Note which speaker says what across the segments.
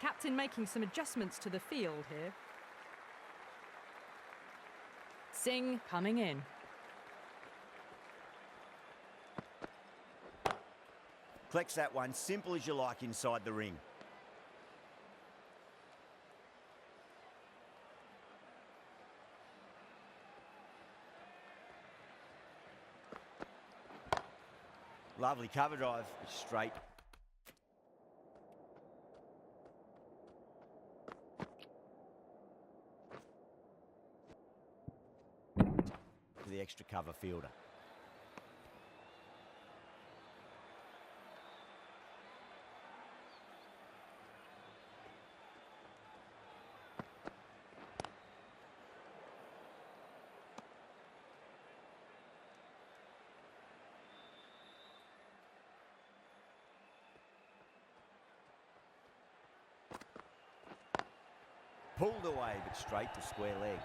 Speaker 1: Captain making some adjustments to the field here. Singh coming in.
Speaker 2: Collects that one, simple as you like inside the ring. Lovely cover drive, straight. To the extra cover fielder. Pulled away, but straight to square leg.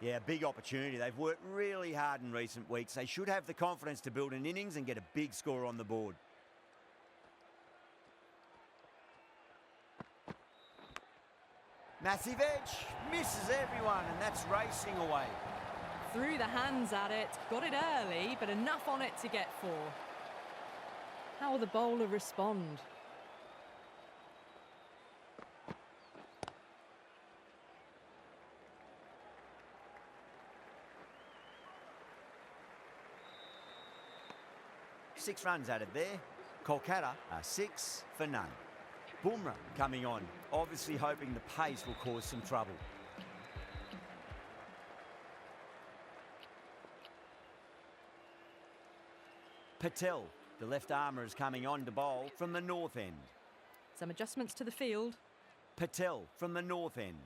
Speaker 2: Yeah, big opportunity. They've worked really hard in recent weeks. They should have the confidence to build an innings and get a big score on the board. Massive edge, misses everyone, and that's racing away.
Speaker 1: Threw the hands at it, got it early, but enough on it to get 4. How will the bowler respond?
Speaker 2: Six runs added there. Kolkata are 6 for none. Bumrah coming on, obviously hoping the pace will cause some trouble. Patel, the left armour, is coming on to bowl from the north end.
Speaker 1: Some adjustments to the field.
Speaker 2: Patel from the north end.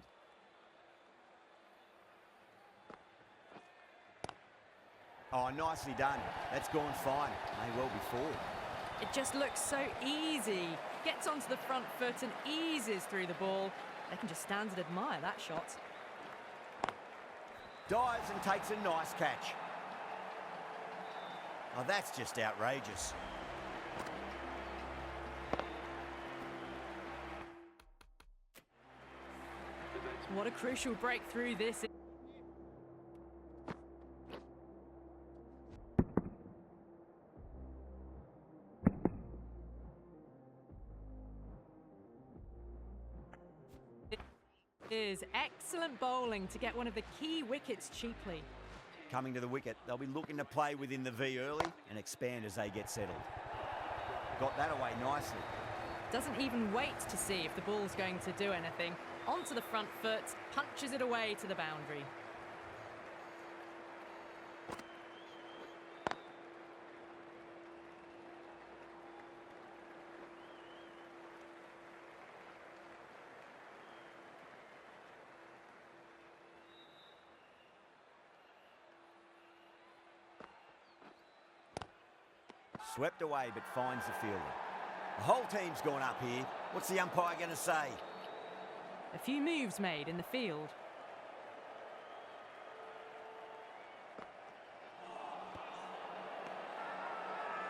Speaker 2: Oh, nicely done. That's gone fine. May well be 4.
Speaker 1: It just looks so easy. Gets onto the front foot and eases through the ball. They can just stand and admire that shot.
Speaker 2: Dives and takes a nice catch. Oh, that's just outrageous.
Speaker 1: What a crucial breakthrough this is. Is excellent bowling to get one of the key wickets cheaply.
Speaker 2: Coming to the wicket, they'll be looking to play within the V early and expand as they get settled. Got that away nicely.
Speaker 1: Doesn't even wait to see if the ball's going to do anything. Onto the front foot, punches it away to the boundary.
Speaker 2: Swept away, but finds the fielder. The whole team's gone up here. What's the umpire going to say?
Speaker 1: A few moves made in the field.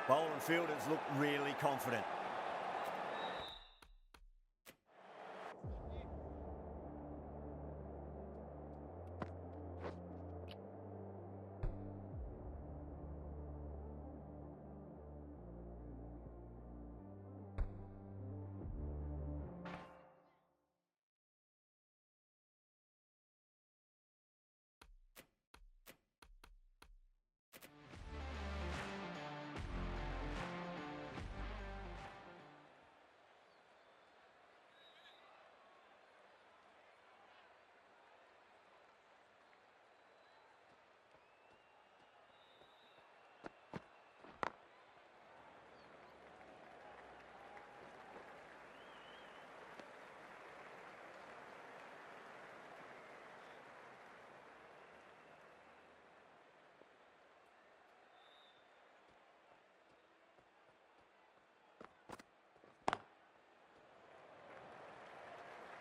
Speaker 2: Bowler and fielders look really confident.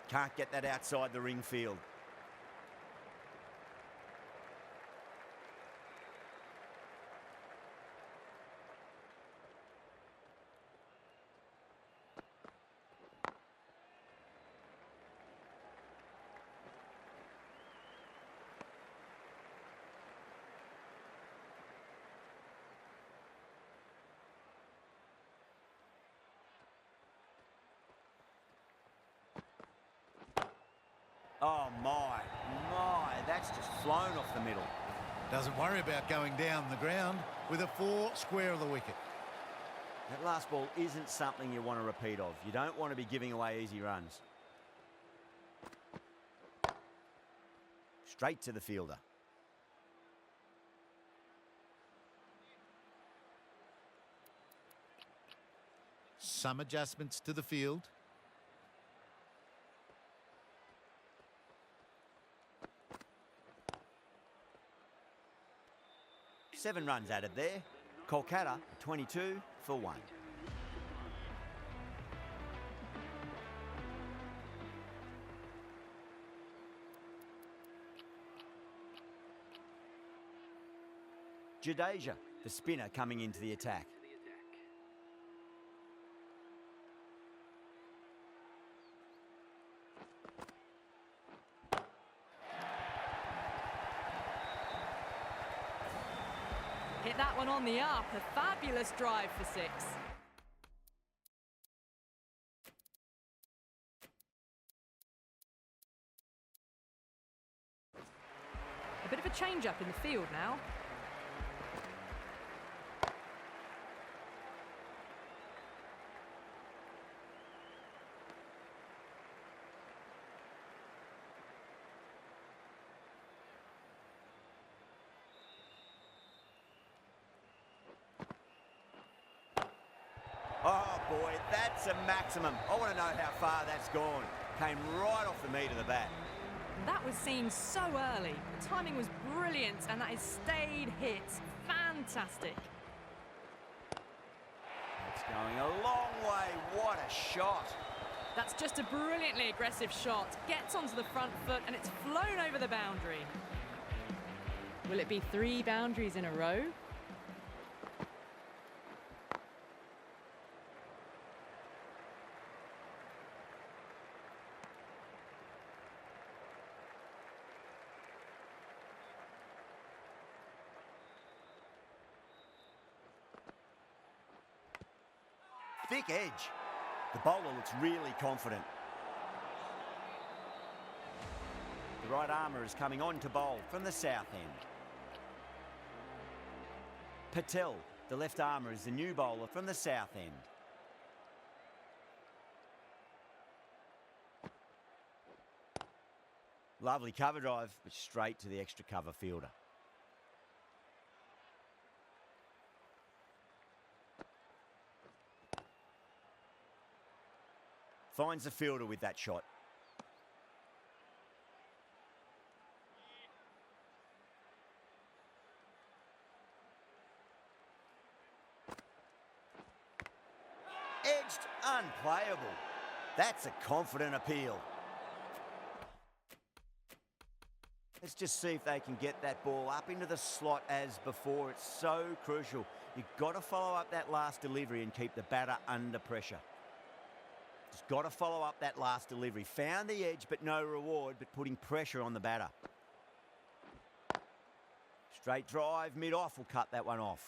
Speaker 2: Can't get that outside the ring field. Oh, my, that's just flown off the middle.
Speaker 3: Doesn't worry about going down the ground with a 4 square of the wicket.
Speaker 2: That last ball isn't something you want to repeat of. You don't want to be giving away easy runs. Straight to the fielder.
Speaker 3: Some adjustments to the field.
Speaker 2: Seven runs added there. Kolkata 22 for 1. Jadeja, the spinner, coming into the attack.
Speaker 1: Hit that one on the up. A fabulous drive for 6. A bit of a change-up in the field now.
Speaker 2: Oh, boy, that's a maximum. I want to know how far that's gone. Came right off the meat of the bat.
Speaker 1: That was seen so early. The timing was brilliant, and that is stayed hits. Fantastic.
Speaker 2: It's going a long way. What a shot.
Speaker 1: That's just a brilliantly aggressive shot. Gets onto the front foot, and it's flown over the boundary. Will it be 3 boundaries in a row?
Speaker 2: Thick edge. The bowler looks really confident. The right armour is coming on to bowl from the south end. Patel, the left armour, is the new bowler from the south end. Lovely cover drive, but straight to the extra cover fielder. Finds the fielder with that shot. Edged, unplayable. That's a confident appeal. Let's just see if they can get that ball up into the slot as before. It's so crucial. You've got to follow up that last delivery and keep the batter under pressure. Just got to follow up that last delivery. Found the edge, but no reward, but putting pressure on the batter. Straight drive, mid-off will cut that one off.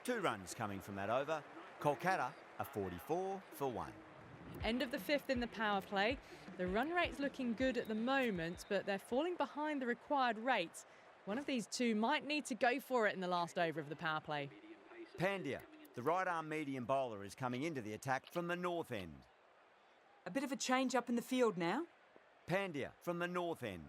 Speaker 2: Two runs coming from that over. Kolkata are 44 for 1.
Speaker 1: End of the 5th in the power play. The run rate's looking good at the moment, but they're falling behind the required rate. One of these two might need to go for it in the last over of the power play.
Speaker 2: Pandya, the right-arm medium bowler, is coming into the attack from the north end.
Speaker 4: A bit of a change up in the field now.
Speaker 2: Pandya from the north end.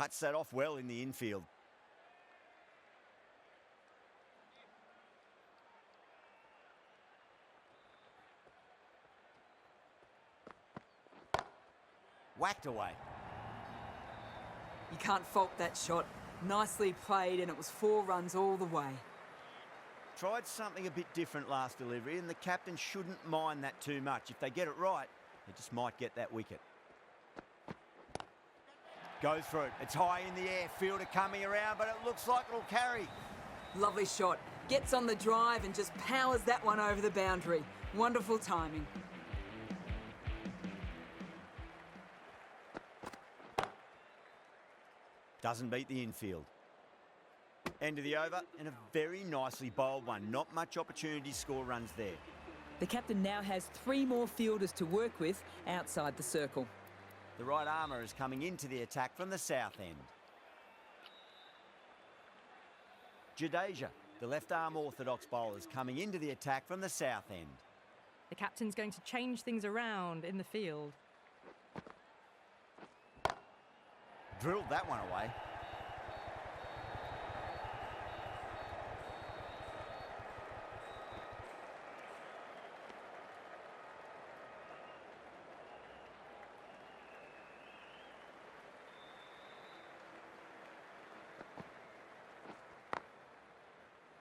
Speaker 2: Cuts that off well in the infield. Whacked away.
Speaker 4: You can't fault that shot. Nicely played, and it was 4 runs all the way.
Speaker 2: Tried something a bit different last delivery, and the captain shouldn't mind that too much. If they get it right, they just might get that wicket. Goes for it. It's high in the air. Fielder coming around, but it looks like it'll carry.
Speaker 4: Lovely shot. Gets on the drive and just powers that one over the boundary. Wonderful timing.
Speaker 2: Doesn't beat the infield. End of the over, and a very nicely bowled one. Not much opportunity to score runs there.
Speaker 4: The captain now has 3 more fielders to work with outside the circle.
Speaker 2: The right armour is coming into the attack from the south end. Jadeja, the left arm orthodox bowler, is coming into the attack from the south end.
Speaker 1: The captain's going to change things around in the field.
Speaker 2: Drilled that one away.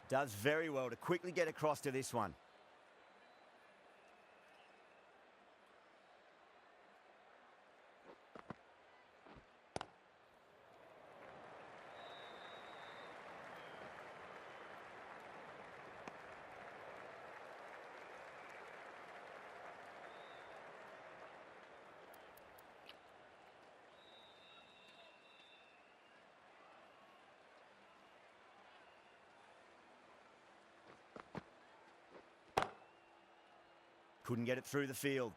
Speaker 2: Does very well to quickly get across to this one. Couldn't get it through the field.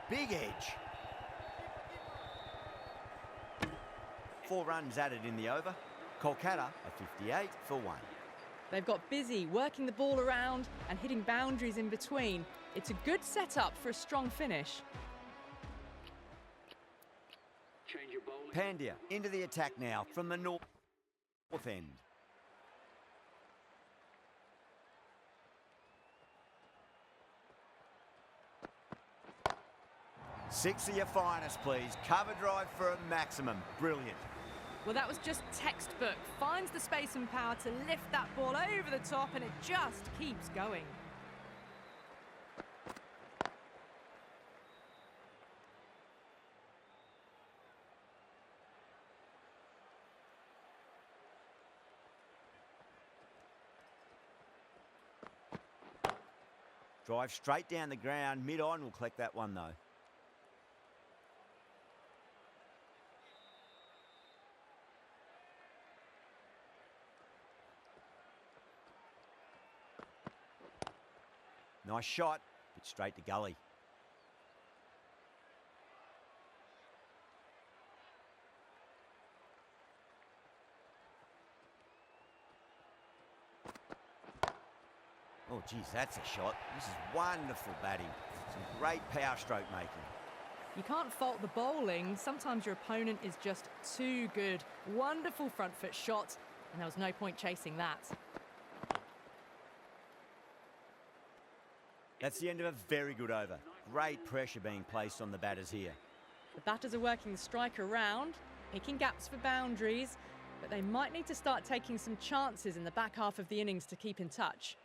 Speaker 2: Big edge. 4 runs added in the over. Kolkata are 58 for 1.
Speaker 1: They've got busy working the ball around and hitting boundaries in between. It's a good setup for a strong finish.
Speaker 2: Pandya into the attack now from the north end. 6 of your finest, please. Cover drive for a maximum. Brilliant.
Speaker 1: Well, that was just textbook. Finds the space and power to lift that ball over the top, and it just keeps going.
Speaker 2: Drive straight down the ground. Mid-on will collect that one, though. Nice shot, but straight to gully. Oh, geez, that's a shot. This is wonderful batting. Some great power stroke making.
Speaker 1: You can't fault the bowling. Sometimes your opponent is just too good. Wonderful front foot shot, and there was no point chasing that.
Speaker 2: That's the end of a very good over. Great pressure being placed on the batters here.
Speaker 1: The batters are working the strike around, picking gaps for boundaries, but they might need to start taking some chances in the back half of the innings to keep in touch.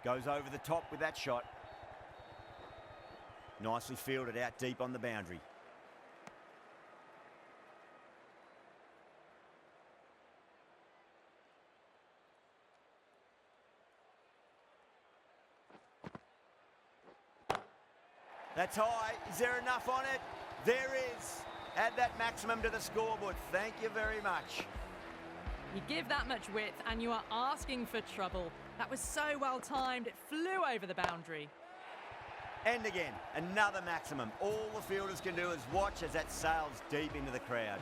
Speaker 2: Goes over the top with that shot. Nicely fielded out deep on the boundary. That's high. Is there enough on it? There is. Add that maximum to the scoreboard. Thank you very much.
Speaker 1: You give that much width and you are asking for trouble. That was so well timed, it flew over the boundary.
Speaker 2: And again, another maximum. All the fielders can do is watch as that sails deep into the crowd.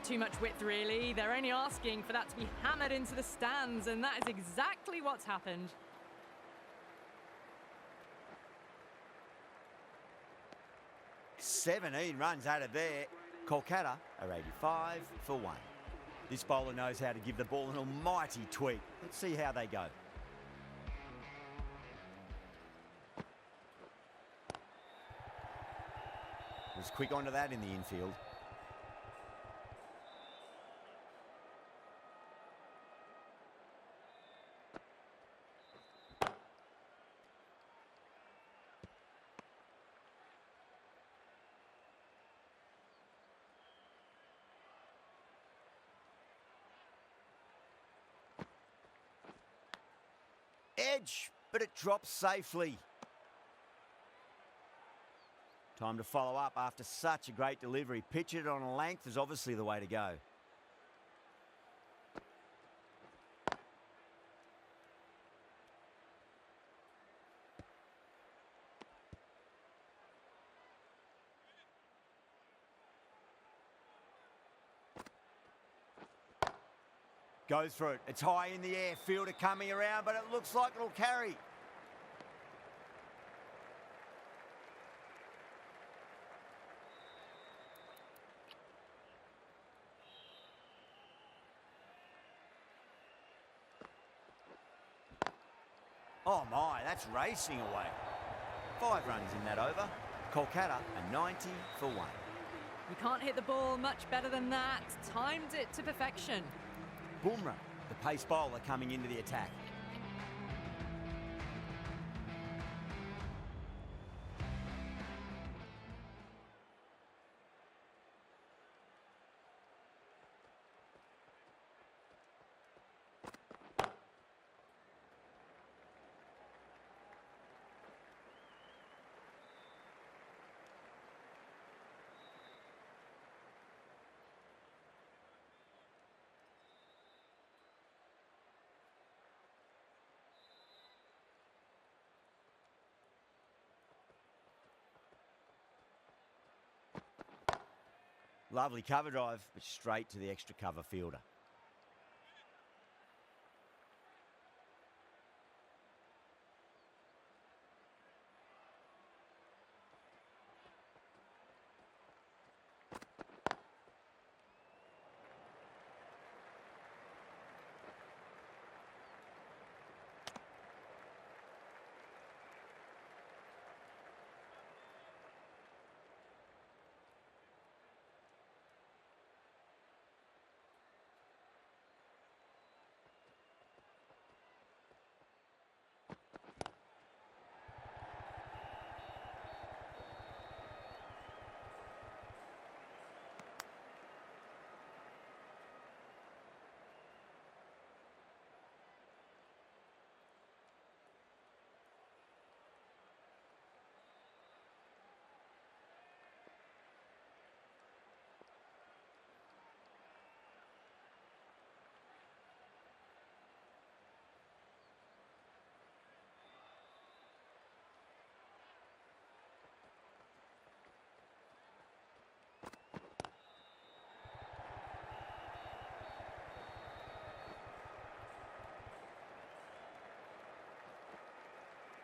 Speaker 1: Too much width, really. They're only asking for that to be hammered into the stands, and that is exactly what's happened.
Speaker 2: "17 runs out of there. Kolkata are 85 for 1. This bowler knows how to give the ball an almighty tweak. Let's see how they go. Was quick onto that in the infield. Edge, but it drops safely. Time to follow up after such a great delivery. Pitch it on a length is obviously the way to go. Goes for it. It's high in the air. Fielder coming around, but it looks like it'll carry. Oh my, that's racing away. 5 runs in that over. Kolkata are 90 for 1.
Speaker 1: You can't hit the ball much better than that. Timed it to perfection.
Speaker 2: Bumrah, the pace bowler, coming into the attack. Lovely cover drive, but straight to the extra cover fielder.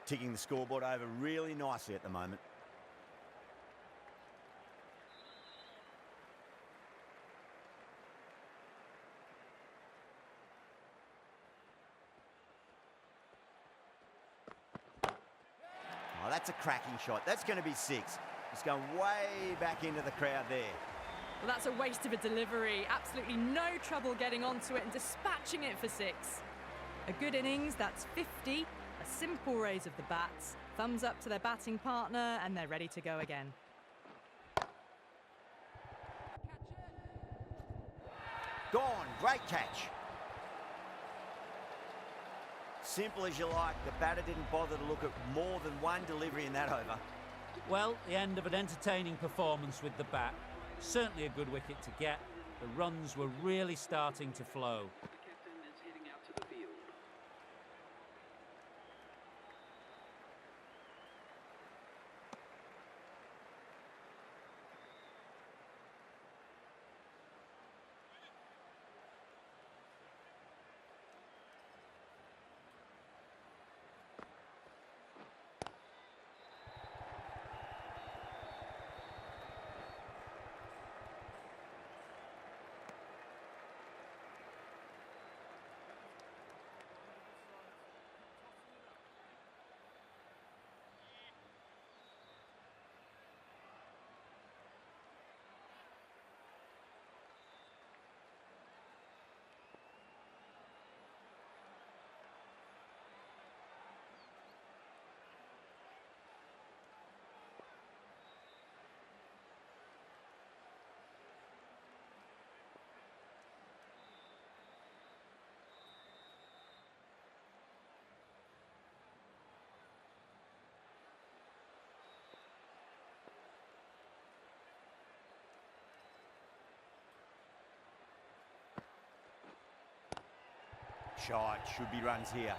Speaker 2: Ticking the scoreboard over really nicely at the moment. Oh, that's a cracking shot. That's going to be 6. It's going way back into the crowd there.
Speaker 1: Well, that's a waste of a delivery. Absolutely no trouble getting onto it and dispatching it for 6. A good innings, that's 50. A simple raise of the bats, thumbs up to their batting partner, and they're ready to go again.
Speaker 2: Gone, great catch. Simple as you like, the batter didn't bother to look at more than one delivery in that over.
Speaker 5: Well, the end of an entertaining performance with the bat. Certainly a good wicket to get. The runs were really starting to flow.
Speaker 6: The captain is heading out to the field.
Speaker 2: Shot, should be runs here.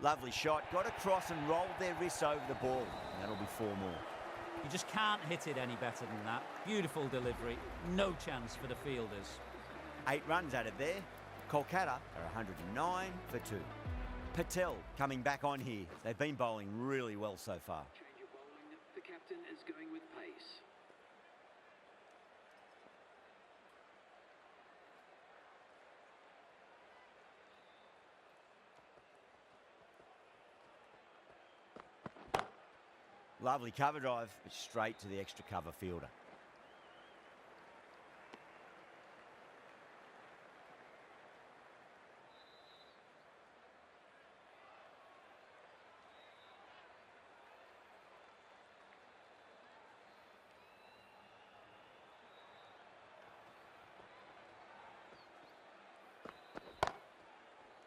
Speaker 2: Lovely shot, got across and rolled their wrists over the ball. And that'll be 4 more.
Speaker 5: You just can't hit it any better than that. Beautiful delivery. No chance for the fielders.
Speaker 2: 8 runs added there. Kolkata are 109 for 2. Patel coming back on here. They've been bowling really well so far.
Speaker 6: Change of bowling. The captain is going with pace.
Speaker 2: Lovely cover drive, but straight to the extra cover fielder.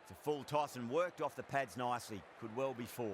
Speaker 2: It's a full toss and worked off the pads nicely. Could well be 4.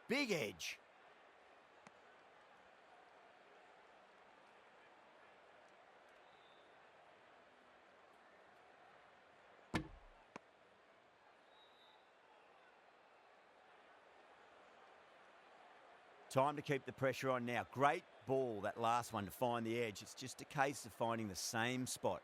Speaker 2: Big edge. Time to keep the pressure on now. Great ball, that last one, to find the edge. It's just a case of finding the same spot.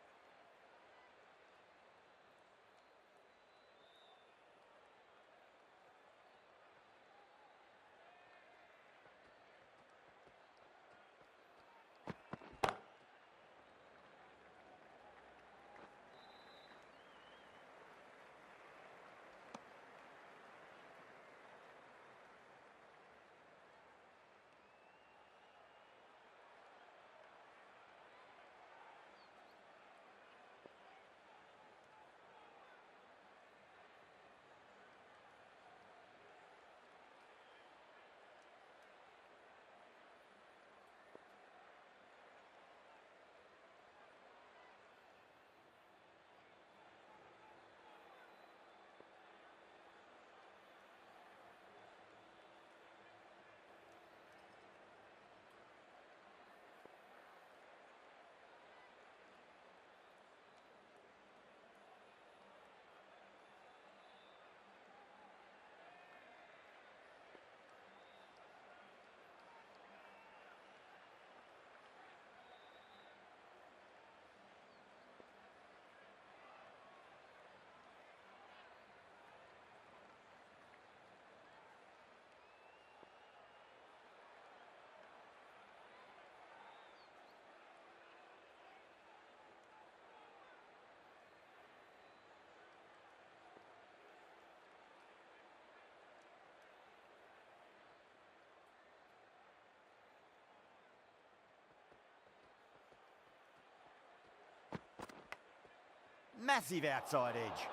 Speaker 2: Massive outside edge.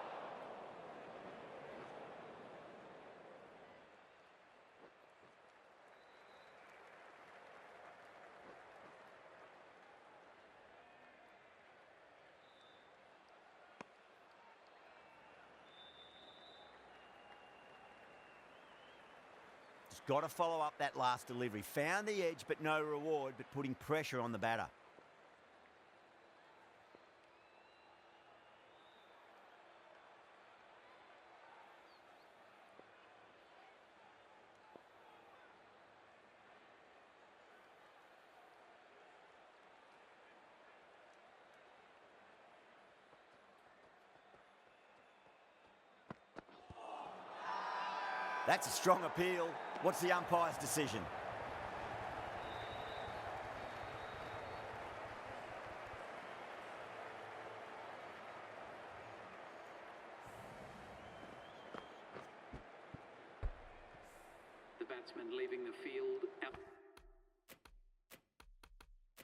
Speaker 2: Just got to follow up that last delivery. Found the edge, but no reward, but putting pressure on the batter. That's a strong appeal. What's the umpire's decision?
Speaker 6: The batsman leaving the field out.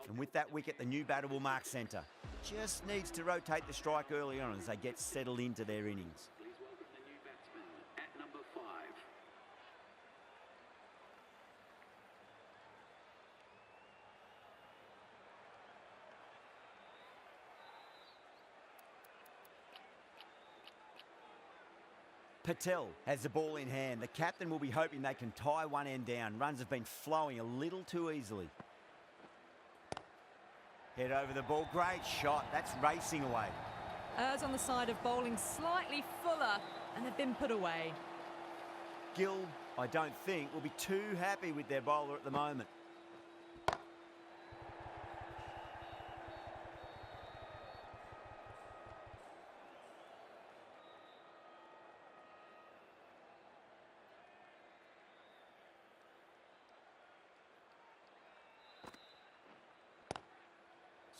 Speaker 2: And with that wicket, the new batter will mark centre. Just needs to rotate the strike early on as they get settled into their innings.
Speaker 6: Please welcome the new batsman at number 5.
Speaker 2: Patel has the ball in hand. The captain will be hoping they can tie one end down. Runs have been flowing a little too easily. Head over the ball. Great shot. That's racing away.
Speaker 1: Errs on the side of bowling slightly fuller, and they've been put away.
Speaker 2: Gill, I don't think, will be too happy with their bowler at the moment.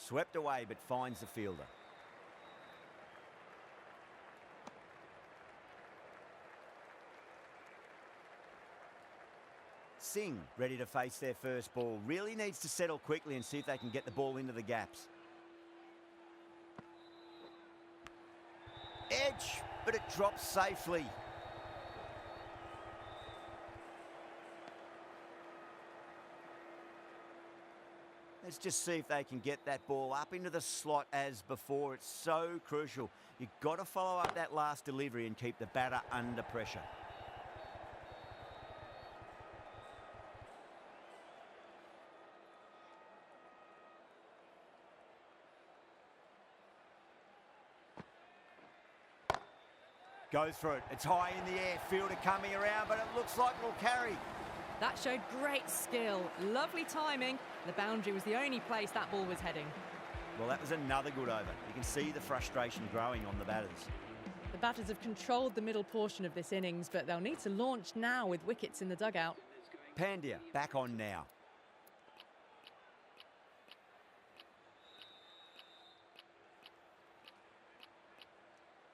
Speaker 2: Swept away, but finds the fielder. Singh ready to face their first ball. Really needs to settle quickly and see if they can get the ball into the gaps. Edge, but it drops safely. Let's just see if they can get that ball up into the slot as before. It's so crucial. You've got to follow up that last delivery and keep the batter under pressure. Goes for it. It's high in the air. Fielder coming around, but it looks like it'll carry.
Speaker 1: That showed great skill, lovely timing. The boundary was the only place that ball was heading.
Speaker 2: Well, that was another good over. You can see the frustration growing on the batters.
Speaker 1: The batters have controlled the middle portion of this innings, but they'll need to launch now with wickets in the dugout.
Speaker 2: Pandya back on now.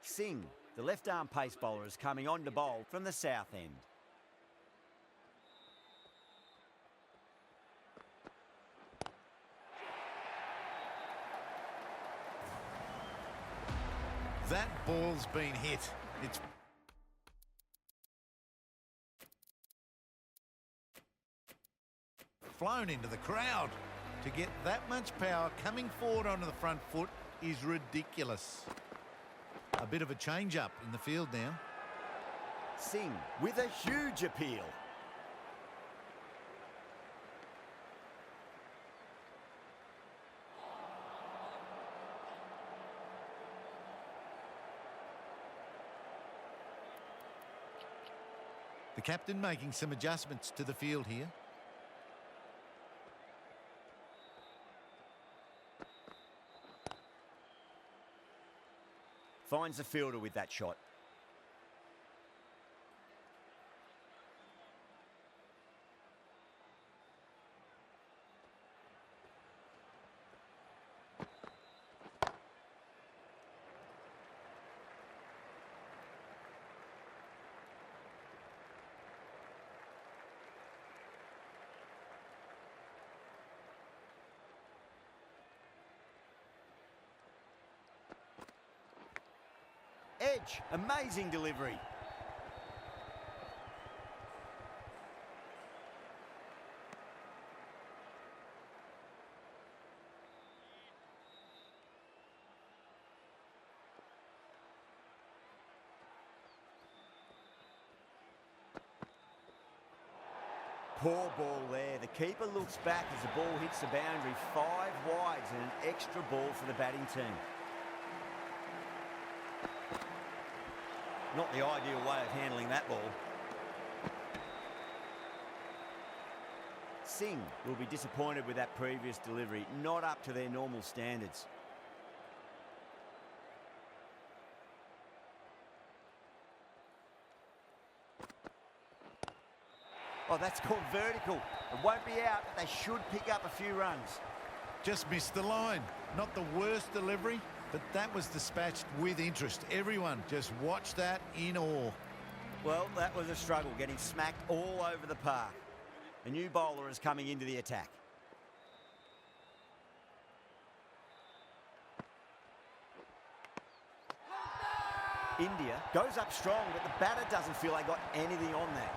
Speaker 2: Singh, the left-arm pace bowler, is coming on to bowl from the south end.
Speaker 3: That ball's been hit. It's flown into the crowd. To get that much power coming forward onto the front foot is ridiculous. A bit of a change-up in the field now.
Speaker 2: Singh with a huge appeal.
Speaker 3: The captain making some adjustments to the field here.
Speaker 2: Finds the fielder with that shot. Edge, amazing delivery. Poor ball there. The keeper looks back as the ball hits the boundary. 5 wides and an extra ball for the batting team. Not the ideal way of handling that ball. Singh will be disappointed with that previous delivery, not up to their normal standards. Oh, that's called vertical. It won't be out, but they should pick up a few runs.
Speaker 3: Just missed the line. Not the worst delivery, but that was dispatched with interest. Everyone just watched that in awe.
Speaker 2: Well, that was a struggle, getting smacked all over the park. A new bowler is coming into the attack. India goes up strong, but the batter doesn't feel they got anything on that.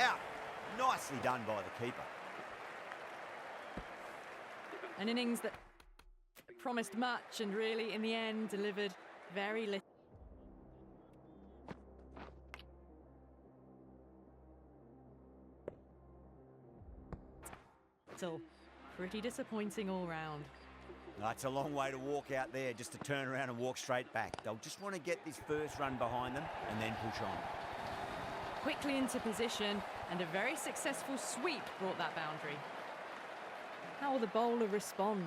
Speaker 2: Out. Nicely done by the keeper.
Speaker 1: An innings that promised much and really, in the end, delivered very little. Pretty disappointing all round.
Speaker 2: That's a long way to walk out there, just to turn around and walk straight back. They'll just want to get this first run behind them and then push on.
Speaker 1: Quickly into position, and a very successful sweep brought that boundary. How will the bowler respond?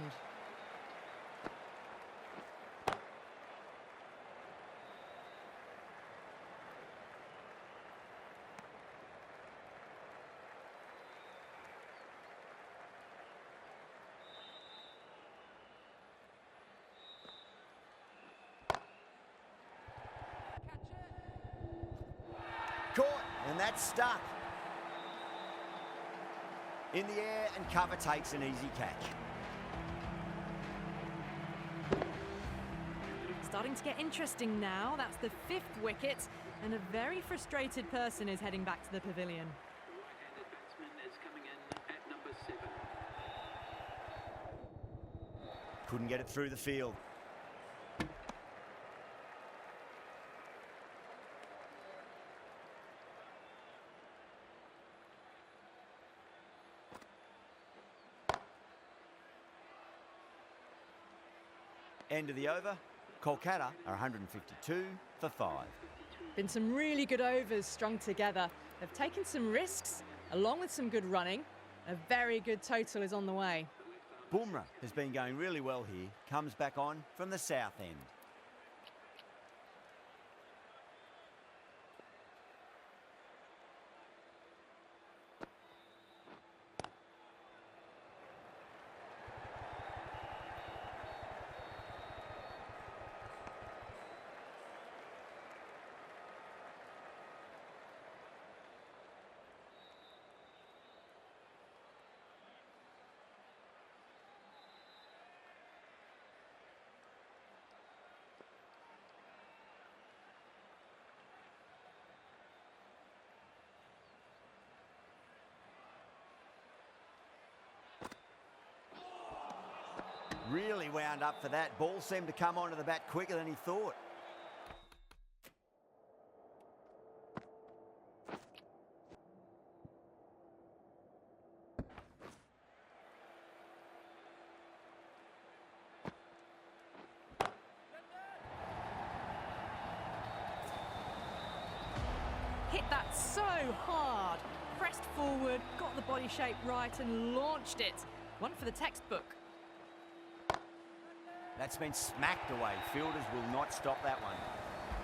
Speaker 2: Caught, and that's stuck. In the air, and cover takes an easy catch.
Speaker 1: Starting to get interesting now. That's the 5th wicket, and a very frustrated person is heading back to the pavilion.
Speaker 6: Right-handed batsman is coming in at number 7.
Speaker 2: Couldn't get it through the field. End of the over. Kolkata are 152 for 5.
Speaker 1: Been some really good overs strung together. They've taken some risks, along with some good running. A very good total is on the way.
Speaker 2: Bumrah has been going really well here. Comes back on from the south end. Really wound up for that. Ball seemed to come onto the bat quicker than he thought.
Speaker 1: Hit that so hard. Pressed forward, got the body shape right and launched it. One for the textbook.
Speaker 2: That's been smacked away. Fielders will not stop that one.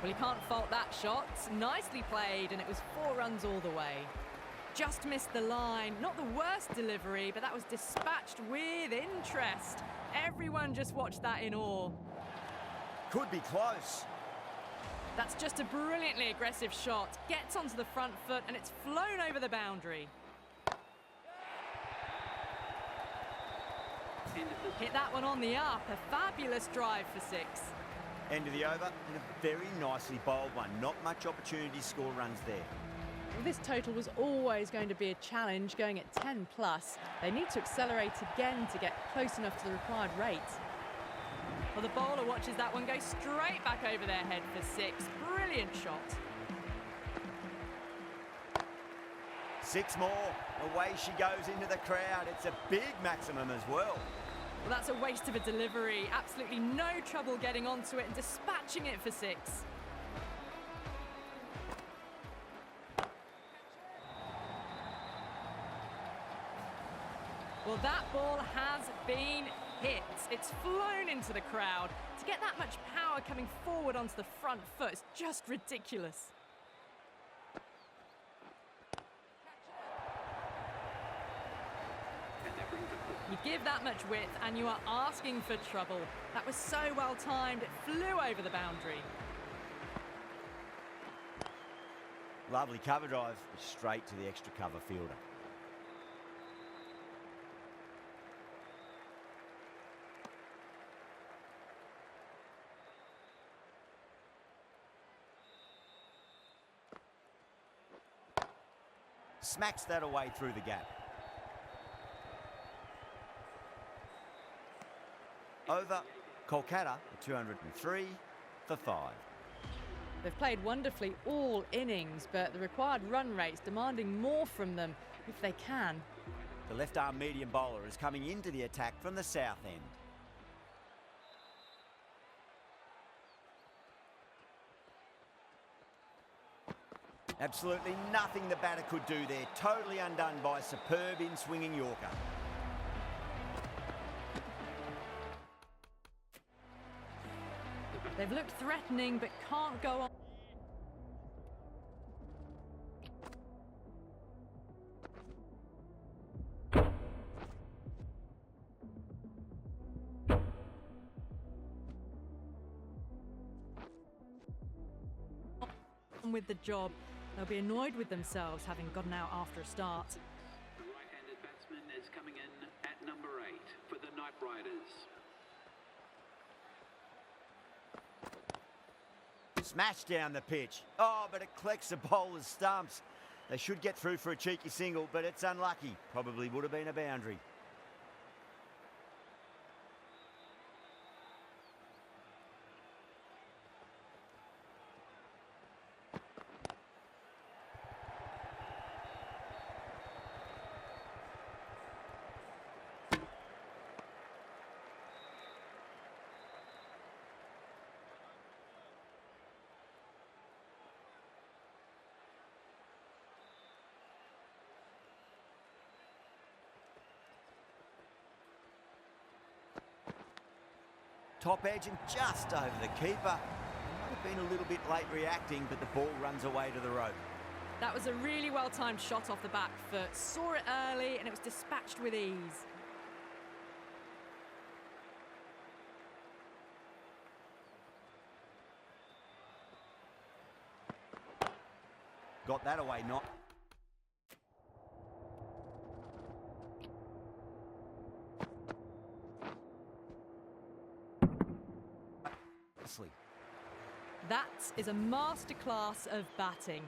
Speaker 1: Well, you can't fault that shot. Nicely played, and it was 4 runs all the way. Just missed the line. Not the worst delivery, but that was dispatched with interest. Everyone just watched that in awe.
Speaker 2: Could be close.
Speaker 1: That's just a brilliantly aggressive shot. Gets onto the front foot, and it's flown over the boundary. Hit that one on the up. A fabulous drive for 6.
Speaker 2: End of the over, and a very nicely bowled one. Not much opportunity to score runs there.
Speaker 1: Well, this total was always going to be a challenge, going at 10 plus. They need to accelerate again to get close enough to the required rate. Well, the bowler watches that one go straight back over their head for 6. Brilliant shot.
Speaker 2: 6 more. Away she goes into the crowd. It's a big maximum as well.
Speaker 1: Well, that's a waste of a delivery. Absolutely no trouble getting onto it and dispatching it for 6. Well, that ball has been hit. It's flown into the crowd. To get that much power coming forward onto the front foot is just ridiculous. You give that much width and you are asking for trouble. That was so well timed, it flew over the boundary.
Speaker 2: Lovely cover drive, straight to the extra cover fielder. Smacks that away through the gap. Over, Kolkata, 203 for 5.
Speaker 1: They've played wonderfully all innings, but the required run rate's demanding more from them if they can.
Speaker 2: The left-arm medium bowler is coming into the attack from the south end. Absolutely nothing the batter could do there. Totally undone by a superb in-swinging Yorker.
Speaker 1: They've looked threatening, but can't go on. With the job, they'll be annoyed with themselves having gotten out after a start.
Speaker 6: The right-handed batsman is coming in at number 8 for the Knight Riders.
Speaker 2: Smashed down the pitch. Oh, but it collects the bowler's stumps. They should get through for a cheeky single, but it's unlucky. Probably would have been a boundary. Top edge and just over the keeper. Might have been a little bit late reacting, but the ball runs away to the rope.
Speaker 1: That was a really well-timed shot off the back foot. Saw it early and it was dispatched with ease.
Speaker 2: Got that away, not.
Speaker 1: That is a masterclass of batting.